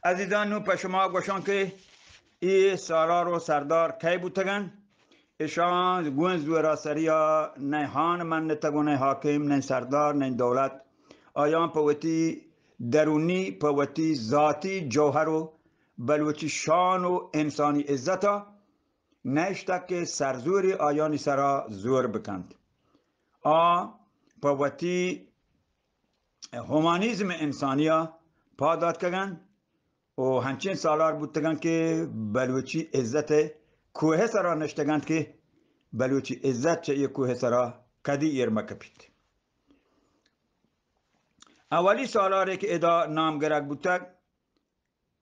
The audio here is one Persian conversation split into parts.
عزیزان نو پشما گوشان که ای سالار و سردار کی بودتگن ایشان گون زورا سریا نه هان من نتگو نه حاکم نه سردار نه دولت آیان پوتی درونی پوتی ذاتی جوهر و بلوچی شان و انسانی عزتا نشتا که سرزوری آیانی سرا زور بکند پوتی هومانیزم انسانیا پاداد کگن و همچین سالار بودتگن که بلوچی عزت کوه سرا نشتگند که بلوچی عزت چه کوه سرا کدی ایرما کپید اولی سالاره که ادا نامگرک بودتگ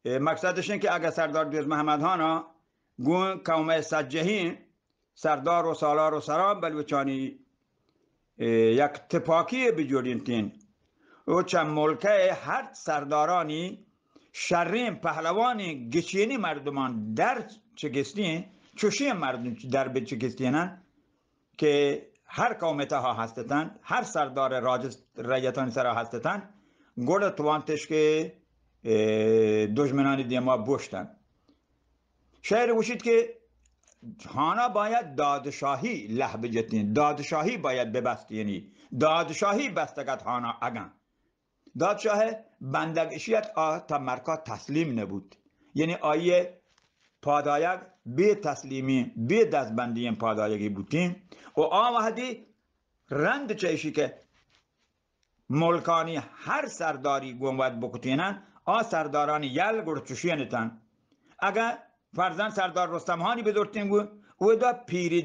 مقصدش این که اگر سردار دوز محمد هانا گون قوم سجهین سردار و سالار و سرام بلوچانی یک تپاکی بجورین تین و چند ملکه هر سردارانی شریم پهلوانی گچینی مردمان در چگستین چوشی مردم در به چگستینن که هر قومته ها هستتن هر سردار رایتان سرا هستتن گوڑ توانتش که دشمنانی دیما بوشتن شعر وشید که هانا باید دادشاهی لحب جتین دادشاهی باید ببستینی دادشاهی بستگت هانا اگن دادشاه بندگشیت تا مرکا تسلیم نبود یعنی آیه پادایگ بی تسلیمی بی دستبندی پادایگی بودیم و وحدی رند چیشی که ملکانی هر سرداری گومد بکتینن سردارانی یل گرچوشینتن اگر فرزن سردار رستمهانی بزرگتیم بود او دا پیری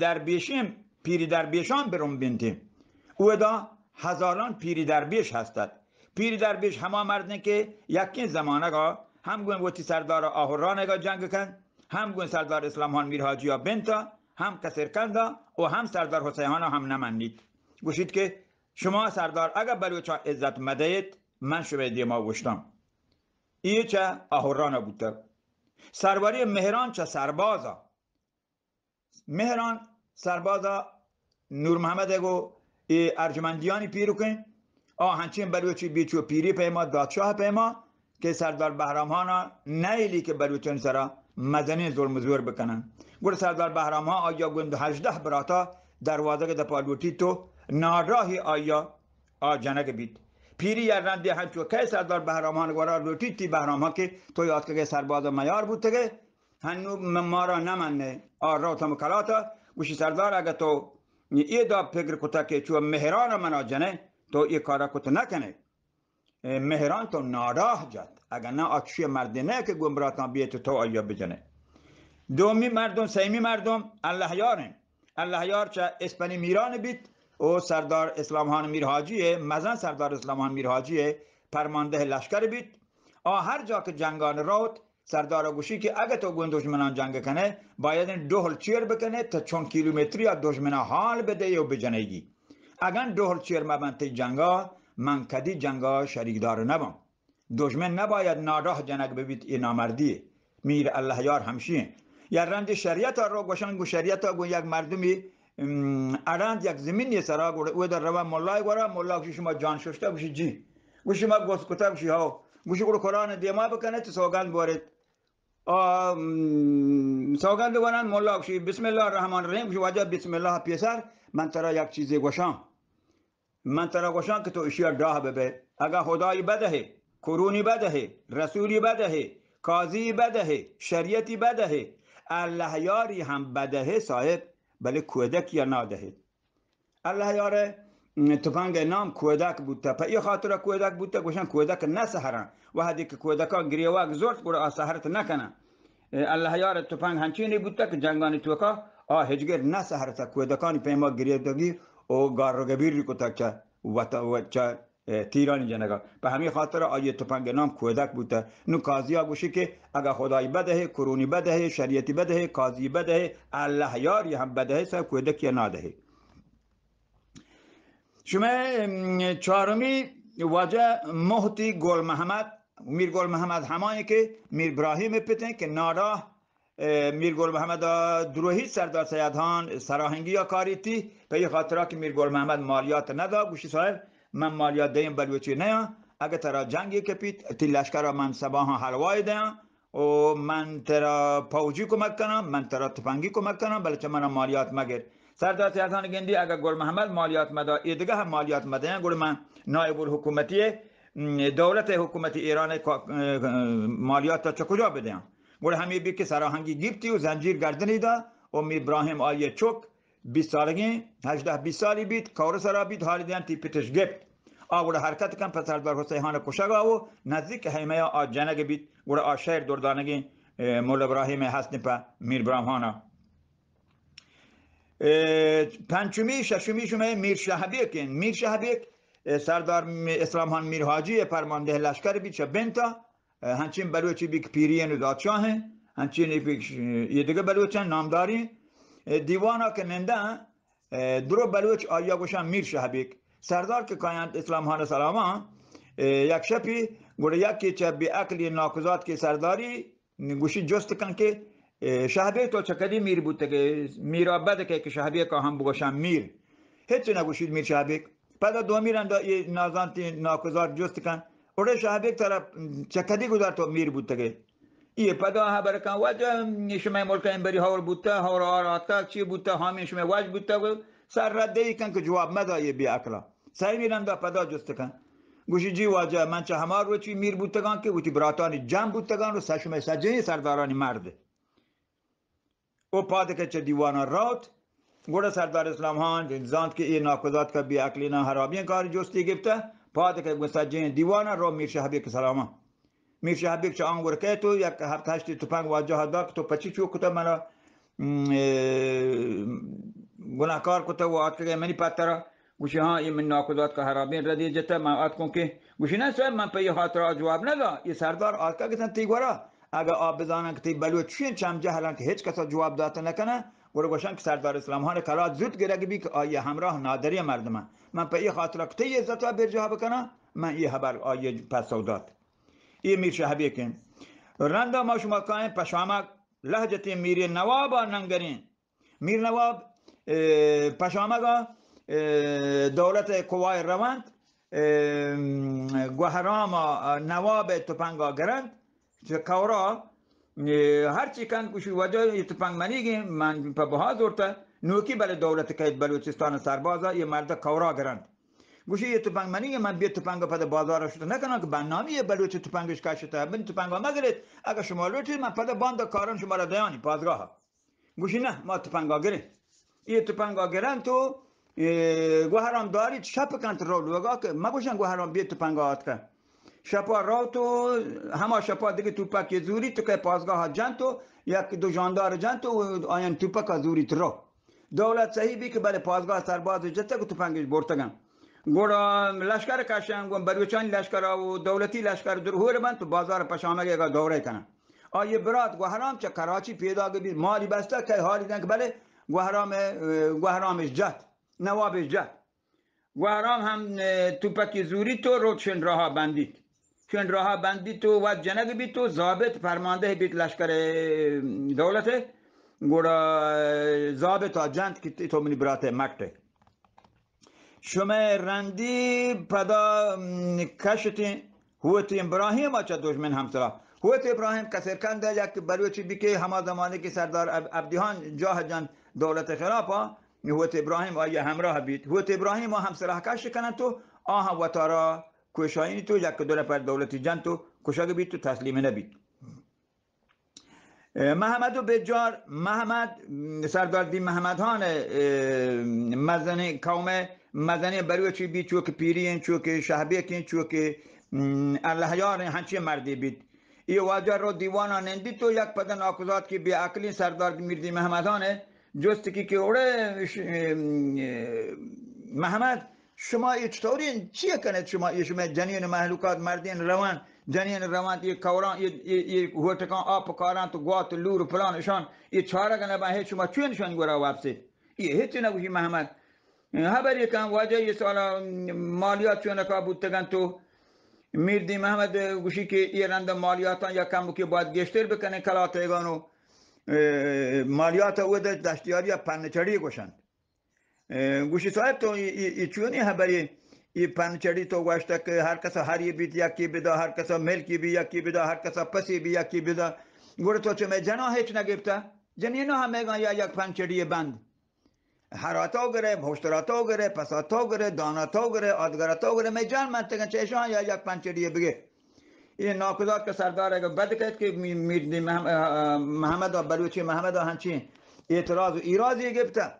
در بیشان برون بینتیم او دا هزاران پیری در بیش هستد پیری در بیش همه مردن که یکین زمانه گا هم گوین وقتی سردار آهورانه گا جنگ کن هم گوین سردار اسلامهان میرحاجی ها بنتا هم کسر کندا و هم سردار حسیحان هم نمانید گوشید که شما سردار اگر بلوچا عزت مدهید من شما دیما وشتم ای چه آهورانه بودتا سروری مهران چه سربازا مهران سربازا نور محمد اگو ارجمندیانی پیرو کن هنچین بلوچی بیچو پیری پیما دادشاه پیما که سردار بهرامهانا نیلی که بلوچان سرا مدنی ظلم زور بکنن گوڑ سردار بهرامها آیا گوند 18 براتا دروازه که دپالوتی تو ناراهی آیا جنگ بید پیری یرندی همچو که سردار بهرامهان گوارا لوتی تی بهرامها که تو یاد که سرباز میار بود که هنو ما را نمنه راتا مکلاتا گوشی سردار اگه تو ای دا فکر کتا که چو مهران منا جنه تو ای کارا کتا نکنه مهران تو ناراه جد اگر نه آتشی مردنه که گمبراتان بیت تو آیا بجنه دومی مردم سیمی مردم الله یارن الله یار چه اسپانی میران بیت و سردار اسلامهان میرحاجیه مزن سردار اسلامهان میرحاجیه پرمانده لشکر بیت هر جا که جنگان روت سردار گوشی که اگه تو گون دشمنان جنگ کنه باید این دو چیر بکنه تا چون کیلومتری از دشمنان حال بده و بجنگی اگر دو چیر مبنتی جنگا من کدی جنگا شریک دار نبام دشمن نباید ناراه جنگ ببید این نامردیه میر الله یار همشیه یا رند شریعت رو گوشان گو شریعت گو یک مردمی ارند یک زمینی سرا گو در روا مولای گورا مولا گوشی شما جان ششته گوشی جی گوشی ما گوست کتا گوشی ها گوشی گو قرآن دیما بکنه تو سوگند بورد سوگند بورن مولا گوشی بسم الله الرحمن الرحیم گوشی واجه بسم الله پیسر من ترا یک چیزی گوشان من ترا گوشان که تو اشیاء راه ببه اگه خدایی بدهه قرونی بدهه رسولی بدهه قاضی بدهه شریعتی بدهه الله یاری هم بدهه صاحب بله کودک یا نادهه الله یاره تفنگ نام کودک بودتا پا ای خاطر کودک بودتا گوشن کودک نسهرن و هدی که کودکان گریواک زورت گوڑا سهرت نکنن الله یاره تفنگ هنچینی بودتا که جنگانی توکا هجگر نسهرتا کودکانی پیما گریدگی و گارگبیر ریکوتا چه تیرانی جنگا به همین خاطر آیه تفنگ نام کودک بوده نو قاضی ها گوشی که اگه خدای بدهه قرونی بدهه شریعتی بدهه قاضی بدهه الله یاری هم بدهه سا کودک یا نادهه شما چهارمی واجه محتی گل محمد میر گل محمد همانی که میر ابراهیم پتن که ناراه میر گل محمد دروهی سردار سیدهان سراهنگی یا کاریتی به خاطر که میر گل محمد مالیات ندا گوشی صاحب من مالیات دیم بلوچی نیا اگه ترا جنگی کپید تی لشکر من سباها حلوای دیم و من ترا پوجی کمک کنم، من ترا تفنگی کمک کنم، بلکه من مالیات مگر. سردار سیاستان گندی اگر گل محمد مالیات مدا ایدگه هم مالیات مدا گل من نایب الحکومتی دولت حکومت ایران مالیات تا چه کجا بدیم؟ گل همی بی که سراهنگی گیفتی و زنجیر گردنی دا و ابراهیم آیه چوک 20 سالگی 18-20 سالی بید کار سرا بید حالی دیان تی پیتش گفت آور حرکت کن پس سردار حسین کشگا و نزدیک حیمه آ جنگ بید گل آ شهر دردانگی مولا ابراهیم حسن پا میر ابراهیم پنجمی ششمی شما میر شهبیک میر شهبیک سردار اسلام خان میر حاجی فرمانده لشکر بید چه بنتا همچین بلوچی بیک پیرین دادشاه همچین یه دیگه بلوچن نامداری دیوانا که ننده درو بلوچ آیا گوشن میر شهبیک سردار که کایند اسلام خان سلاما یک شپی گوره یکی چه بی اکلی ناکوزات که سرداری گوشی جست کن که شهبیک تو چکدی میر بوده که میرا بده که شهبیک هم بگوشن میر هیچ نگوشید میر شهبیک پدا دو میرن دا نازانتی ناکوزات جست کن اوره شهبیک طرف چکدی گذار تو میر بوده که یه پدا خبر کن وجه شما ملک انبری هاور بوده هاور آراتا چی بوده همین شما وجه بوده سر رده ای کن که جواب مدایه بی اکلا سعی میرن دا پدا جست کن گوشی جی واجه من چه همار رو چی میر بودتگان که وچی براتانی جمع بودتگان رو سشمه سجه سردارانی مرده او پاده که چه دیوانا رات گوڑا سردار اسلام خان زاند که این ناکوزات که بی اکلینا حرابین کاری جستی گفته پاده که سجه دیوانا رو میر شهبیک سلاما میر شهبیک چه آنگور که تو یک هفت هشتی توپنگ واجه دا که تو پچی چو کتا منا گناهکار کتا و آت که منی پترا گوشی ها این من ناکوزات که حرابین ردی جتا من آت کن که گوشی نه سوی من پی خاطر جواب ندا یہ سردار آت که گتن تیگورا اگر آب بزانن که تی بلو چین چم جهلن که هیچ کسا جواب داته نکنه گوره گوشن که سردار اسلام خان کلات زود گرگ بی که آیه همراه نادری مردمه من پی خاطر که تی عزت و برجا بکنه من یه خبر آیه پس سودات این میر شهبیک رنده ما شما کائیں پشامک لهجت میر نواب ننگرین میر نواب پشامگا دولت کوای روند گوهرام نواب تپنگا گرند کورا هرچی کن کشی وجه تپنگ منیگی من پا بها زورتا نوکی بله دولت که بلوچستان سربازا یه مرد کورا گرند گوشی یه تپنگ منیگی من بیا تپنگا پا بازار شده نکنم که برنامه بلوچ تپنگش کشته بین تپنگا مگرید اگر شما لوچید من پا باند کاران شما را دیانی پازگاه گوشی نه ما تپنگا گرید یه تپنگا گرند تو گوهرام دارید شپ کنت رو لوگا که مگوشن گوهرام بیا تپنگا آت کن شپا رو تو همه شپا دیگه توپک زوری تو که پاسگاه جن تو یک دو جاندار جن تو آین توپک زوری تو رو دولت صحیح بی که بله پاسگاه سرباز جته که توپنگش برتگن گوڑا لشکر کشن گوڑا بروچانی لشکر و دولتی لشکر درهور من تو بازار پشامگه اگه دوره کنن آیه برات گوهرام چه کراچی پیدا بید مالی بسته که حالی دن که بله گوهرامش جت نوابش جت گوهرام هم توپک زوری تو رو چند راه بندید چند راه بندید تو و جنگ بید تو ضابط فرمانده بید لشکر دولته گوڑا ضابط جند که تو منی برات مکته شما رندی پدا کشتی هوت ابراهیم آچه دشمن همسرا هوت ابراهیم کسر کنده یک بلوچی بی که همه زمانه که سردار عبدیان جاه جان دولت خلافا هوت ابراهیم آیه همراه بید هوت ابراهیم همسرا کش کنن تو آها و تارا کشاینی تو یک دو نفر دولتی جان تو کشاگ بید تو تسلیم نبید محمد و بجار محمد سردار دی محمد هان مزنی قوم مزنی بروچی بی چوک پیرین چوک شهبیکین چوک اللهیار هنچی مردی بید ای واجه رو دیوانا نندی تو یک پدن آکوزات کی بی اکلی سردار میردی محمد هانه جستی که اوره محمد شما چطورین چیه کنید شما جنین محلوکات مردین روان جنین روان یه کوران یه هوتکان آب کاران تو گوات لور پلانشان یه چاره کنه با هیچ شما چونشان گورا واپسید یه هیچی نگوشی محمد خبری کن واجه یه سالا مالیات چونه که بودتگن تو میردی محمد گوشی که ایران دا مالیاتان یا کمو که باید گشتر بکنه کلاتگانو مالیات او دشتیاری پنچری گوشند گوشی صاحب تو چونی خبری این پنچری تو گوشته که هر کسا هری بیت یکی بدا، هر کسا ملکی بی یکی بدا، هر کسا پسی بی یکی بدا. گوره تو چه می جنا هیچ نگفته؟ جنینو هم میگن یا یک پنچری بند. هراتو گره، هشتراتو گره، پساتو گره، داناتو گره، آدگراتو گره. می جان منطقه چشان یا یک پنچری بگه. این ناکداد که سردار اگه بد کرد که میردی محمد بلوچی محمد هنچین اعتراض و ایرازی گفته.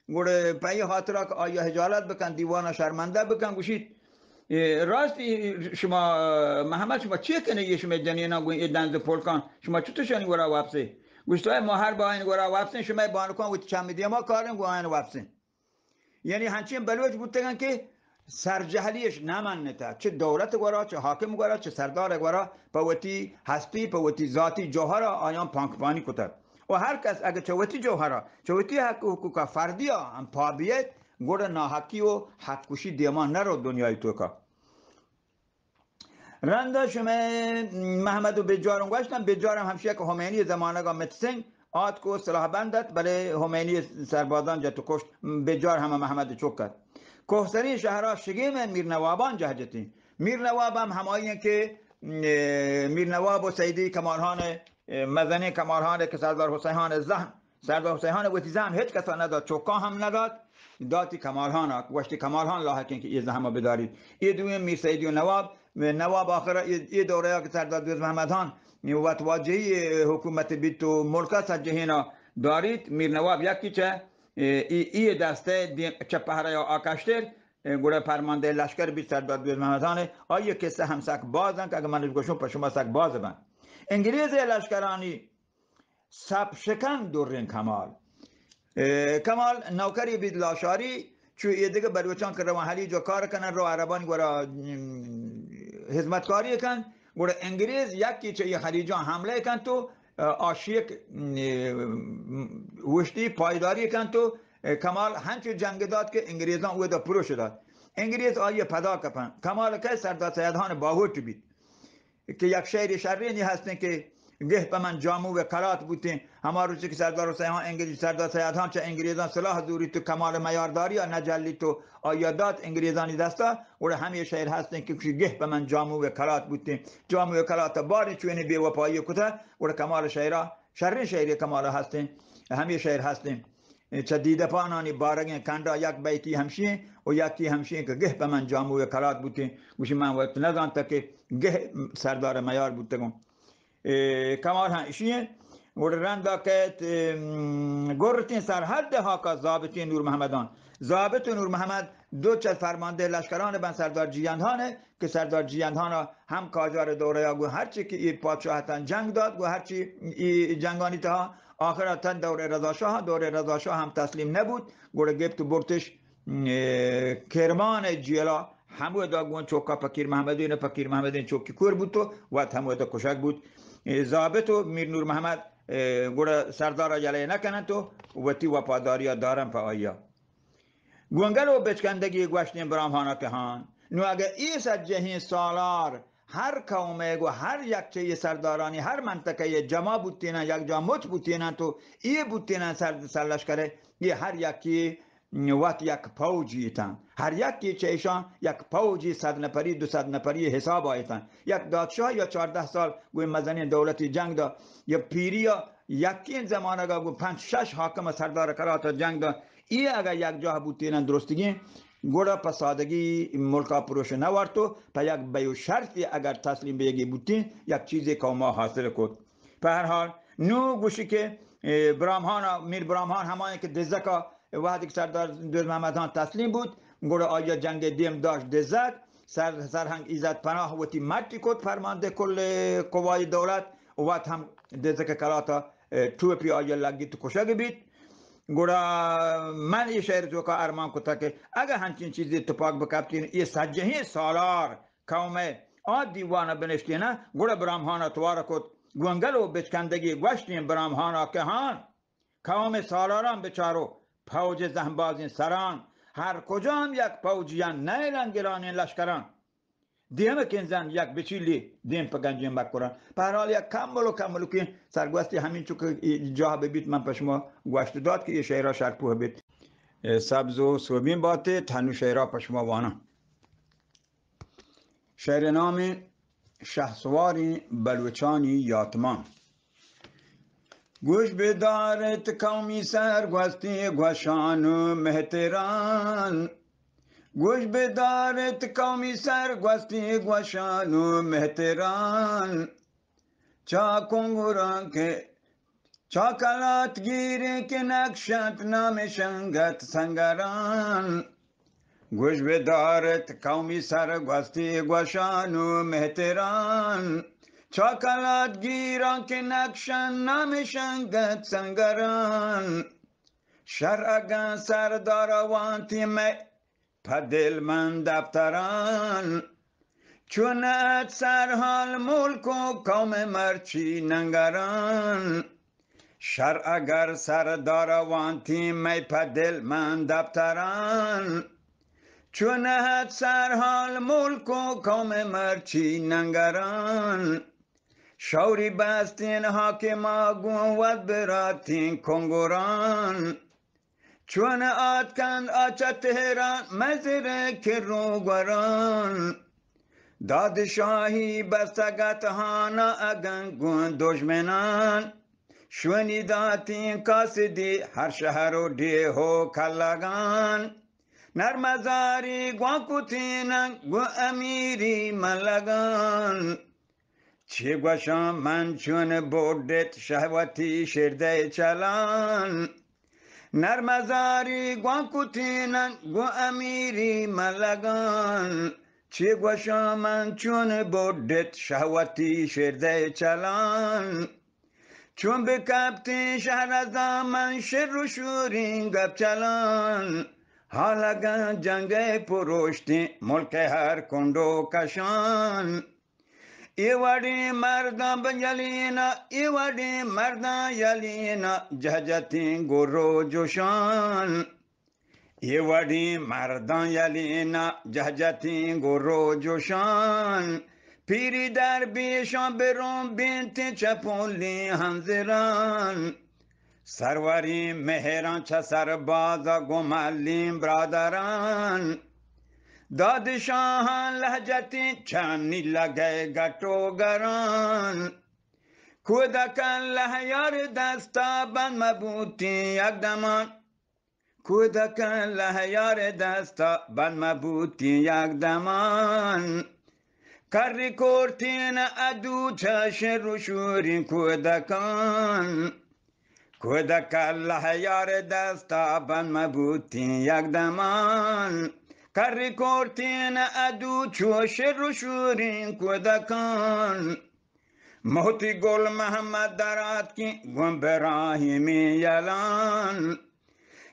گوره پای خاطره که آیا حجالت بکن، دیوان شرمنده بکن. گوشید راستی شما محمد شما چیه کنه یه شما جنینا گوین دنز پولکان شما چطور شنی گورا واپسی گوشتای ما هر با این گورا واپسین شما بانکان و چمیدی ما کاریم گو این واپسین. یعنی هنچین بلوچ بودتگن که سرجهلیش نمانتا، چه دولت گورا، چه حاکم گورا، چه سردار گورا پوتی هستی پوتی ذاتی جوهرا آیان پانکپانی کتر. و هر کس اگه چوتی جوهرا چوتی حقوق فردی هم پابیت گوره ناحقی و حقوشی دیمان نرو دنیای تو که رنده شما محمد و بجارم گوشتم. بجارم همشه که همینی زمانه گا متسنگ آت کو سلاح بندت برای همینی سربازان جتو کشت. بجار همه محمد چوک کرد. کوهسری شهرها شگیم میرنوابان جهجتی. میرنواب هم همایی که میرنواب و سیدی کمالخان مزنی کمالخان که سردار حسین زهم سردار حسین وقتی زهم هیچ کسا نداد، چوکا هم نداد، داتی کمالخان وقتی کمالخان لاحقین که این زهم بدارید. این دویم میر سیدی و نواب آخر این دوره که سردار دوست محمد خان و واجهی حکومت بیت و ملکه سجهینا دارید. میر نواب یکی چه ای دسته چه پهره آکشتر گوره پرمانده لشکر بیت سردار دوست محمد خان آیه کسه هم سک بازن که اگه من گوشم پر شما سک باز بند. انگلیز لشکرانی سب شکن دورین کمال نوکری بید لاشاری چو یه دیگه بلوچان که روان حلی جو کار کنن رو عربان گورا حزمتکاری کن. گوره انگلیز یکی چه یه خلیجان حمله کن تو آشیک وشتی پایداری کن تو کمال هنچو جنگ داد که انگلیزان او دا پروش داد. انگلیز آیه پدا کپن. کمال که سردار سیدخان باهوت بید که یک شهر شرینی هستن که گه به من جامو و کلات بودین. همه روزی که سردار حسین انگلیس سردار سیدخان چه انگلیزان سلاح دوری تو کمال میارداری یا نجلی تو آیادات انگلیزانی دستا و همه شهر هستن که گه به من جامو و کلات بودین. جامو و کلات باری چونی بی وفایی کتا و کمال شهر شرین شهری کمال هستن همه شهر هستن. چه دیده پانانی بارگین کندا یک بیتی همشین و یکی همشین که گه به من جامو و کلات بودین. گوشی من وقت ندانتا که گه سردار میار بودتگم. کمال هنشیه و رندا که گرتین سرحد هاکا ضابطی نور محمدان. ضابط نور محمد دو چه فرمانده لشکران بن سردار جیاندهانه که سردار جیاندهان هم کاجار دوره یا گو هرچی که این پادشاهتان جنگ داد گو هرچی این جنگانی تا آخرتا دوره رضاشاه هم تسلیم نبود. گوره گفت برتش کرمان جیلا همو دا گون چوکا فقیر محمدین چوکی کور بود تو و همو دا کشک بود. ضابط و میر نور محمد گوره سردار جلیه نکنن تو و تی وفاداری دارن پا آیا گونگل و بچکندگی گوشتین برامهانا که هان. نو اگه ای سجهین سالار هر قومه و هر یک چه سردارانی هر منطقه جمع بودتینن یک جا مچ بودتینن تو ای بودتینن سرلشکره ای هر یکی وقت یک پوجی تن هر یکی چه ایشان یک پوجی 100 نفری 200 نفری حساب آیتن. یک دادشاه یا 14 سال گوی مزنین دولتی جنگ دا یا پیری یا یکی زمانه گا گوی 5-6 حاکم سردار کرات جنگ دا ای اگر یک جا بودتینن درستگی گوڑا پا سادگی ملکا پروش نوارتو پا یک بیو شرطی اگر تسلیم بیگی بودتین یک چیزی که ما حاصل کد. پا هر حال نو گوشی که میر برامهان همانی که دزکا وقتی که سردار دوست محمد خان تسلیم بود گوڑا آیا جنگ دیم داشت دزک سرهنگ ایزد پناه وتی مردی کد فرمانده کل قوای دولت و وقت هم دزک کلاتا توپی آیا لگی تو کشک بید. گوڑا من یہ شہر جو کا ارمان کو تھا کہ اگر ہنچین چیزی اتفاق بکابتین یہ سجہی سالار قوم آد دیوانا بنشتینا گوڑا برامهانا توارا کت گونگلو بچکندگی گوشتین برامهانا که هان قوم سالاران بچارو پوج زهنبازین سران هر کجام یک پوجیان نیلن گرانین لشکران دیم کنزن یک بچیلی دیم پا گنجین بکران. پر حال یک کملو که سرگوستی همین چو که جا ببید من پشما گوشت داد که یه شهرها شرپوه بید سبز و سوبین باته تنو شهرها پشما وانا. شعر نام شهسواری بلوچانی یاتمان. گوش بدارد قومی سرگوستی گوشان و مهتران، گوش بدارد قومی سرگوستی گوشان و مهتران، چا کنگوران که چا کلات گیری که نکشد نام شنگت سنگران. گوش بدارد قومی سرگوستی گوشان و مهتران، چا کلات گیران که نکشن نام شنگت سنگران. شرعگان سردار وانتی می پدل من دفتران، چونت سرحال ملک و قوم مرچی ننگران. شرعگر سردار وانتی می پدل من دفتران، چونت سرحال ملک و قوم مرچی ننگران. شوری بستین حاکما گوت براتین کنگوران، چون آتکند آچه تهران مزره که روگوران. دادشاهی بستگت هانا اگن گون دشمنان، شونی داتین کاسدی هر شهر و دیه و کلگان. نرمزاری گوان کتینن گو امیری ملگان، چی گوشم من چون بردت شهوتی شرده چلان. نرمزاری گوان کتینن گو امیری ملگان، چی گوشم من چون بردت شهوتی شرده چلان. چون بکبتی شهر از من شر و شورین گپ چلان، حالا جنگ پروشتی ملک هر کندو کشان. ایوڑی مردان بنجلینا ایوڑی مردان یلینا جهجتین گرو جوشان. ایوڑی مردان یلینا جهجتین گرو جوشان، پیری در بیشان برون بینتی چپولی هنزران. سروری مهران چه سربازا گمالین برادران، دادشاهان لهجتی چنی لگه گٹو گران. کودکان لحیار دستا بند مبوتی یک دمان، کودکان لحیار دستا بند مبوتی یک دمان. کری کورتین ادو چشن رو شورین کودکان، کودکان لحیار دستا بند مبوتی یک دمان. کری کورتین ادو چوش رو شورین کودکان. موتی گل محمد درات کی گم براهیمی یلان،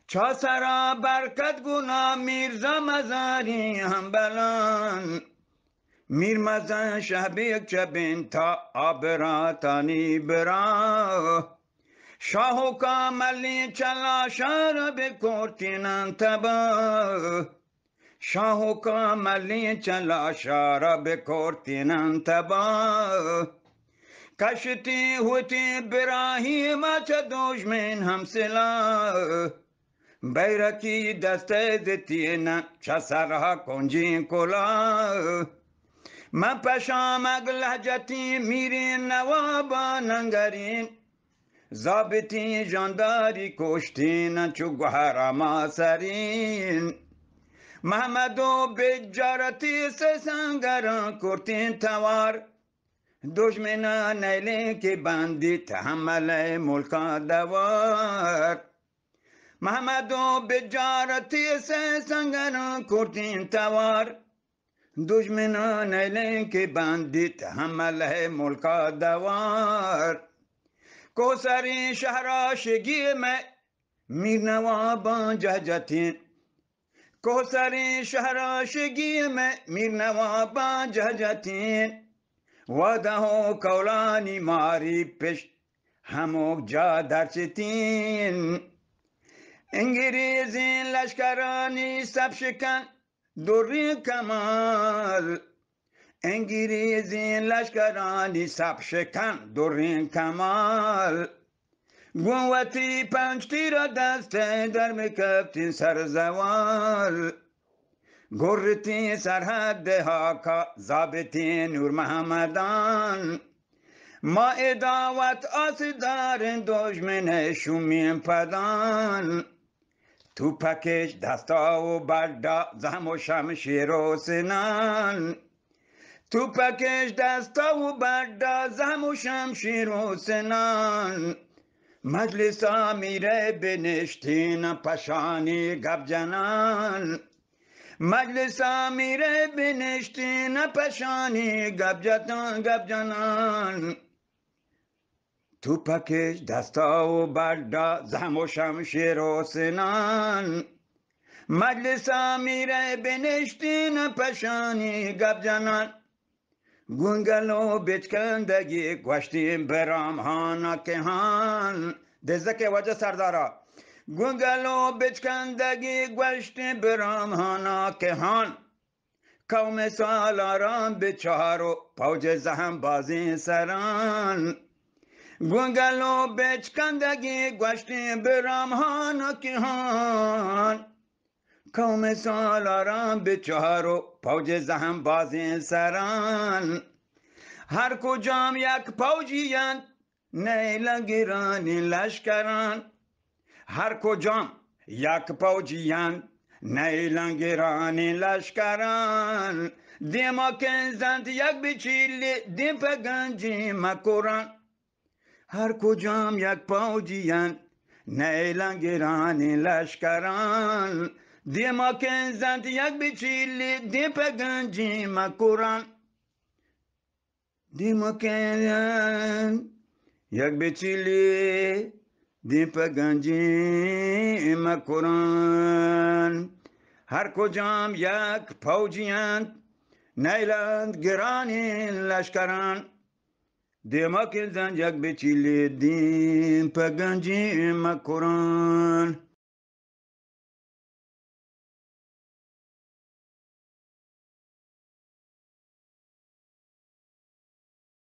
چا سرا برکت گنا میرزا مزاری هم بلان. میر مزن شهبیک چبین تا آبراتانی برا، شاهو کاملی چلا شارا بکورتینن تبا. شاهو کاملی چلا شارا بکورتینن تبا. کشتی ہوتی براهیم چه دشمن هم سلا، بیرکی دست دتینا چه سرها کنجین کلا. من پشامک لهجتی میرین نوابا ننگرین، زابطی جانداری کشتین چو گوهرما سرین. محمدو بجارتی سسنگران کرتین توار، دشمنا نیلی که بندی تحمل ملکا دوار. محمدو بجارتی سسنگران کرتین توار، دشمنا نیلی که بندی تحمل ملکا دوار. کوسری شهراشگی میں میر نوابان جهجتین، کوسری شهراشگی میں میر نوابان جهجتین. وعده و کولانی ماری پیش هموک جا درچتین. انگریزی لشکرانی سب شکن دوری کمال، انگریزی لشکرانی سب شکن دوری کمال. گوتی پنج تیر دست در بکفتین سر زوال، گرتی سرحد ها ضابطی نور محمدان ما اداوت آسدار دشمن شومیم پدان تو پکش دستا و بردا زم و شمشیر و سنان تو پکش دستا و بردا زم و شمشیر و سنان مجلس میره بنشتین پشانی گب جنان مجلس میره بنشتین پشانی گب جنان تو پکش دستا و بردا زم و شمشیر و سنان مجلس میره بنشتین پشانی گب جنان گونگلو بچکندگی گوشتیم برام هانا کهان دزدک وجه سردارا گونگلو بچکندگی گوشتیم برام هانا کهان قوم سالاران به چهار و پوج زهم بازی سران گونگلو بچکندگی گوشتیم برام هانا کهان قوم سالاران به چهار و پوج زهم بازی سران هر کجام یک پوجیند نیلگیرانی لشکران هر کجام یک پوجیند نیلگیرانی لشکران دیما کنزند یک بچیلی دیم پگنجی مکوران هر کجام یک پوجیند نیلگیرانی لشکران دیما کنزند یک بچیلی دیم پگنجی مکوران دیما کنزند یک بچیلی دیم پگنجی مکوران هر کجام یک پوجیند نیلند گرانی لشکران دیما کنزند یک بچیلی دیم پگنجی مکوران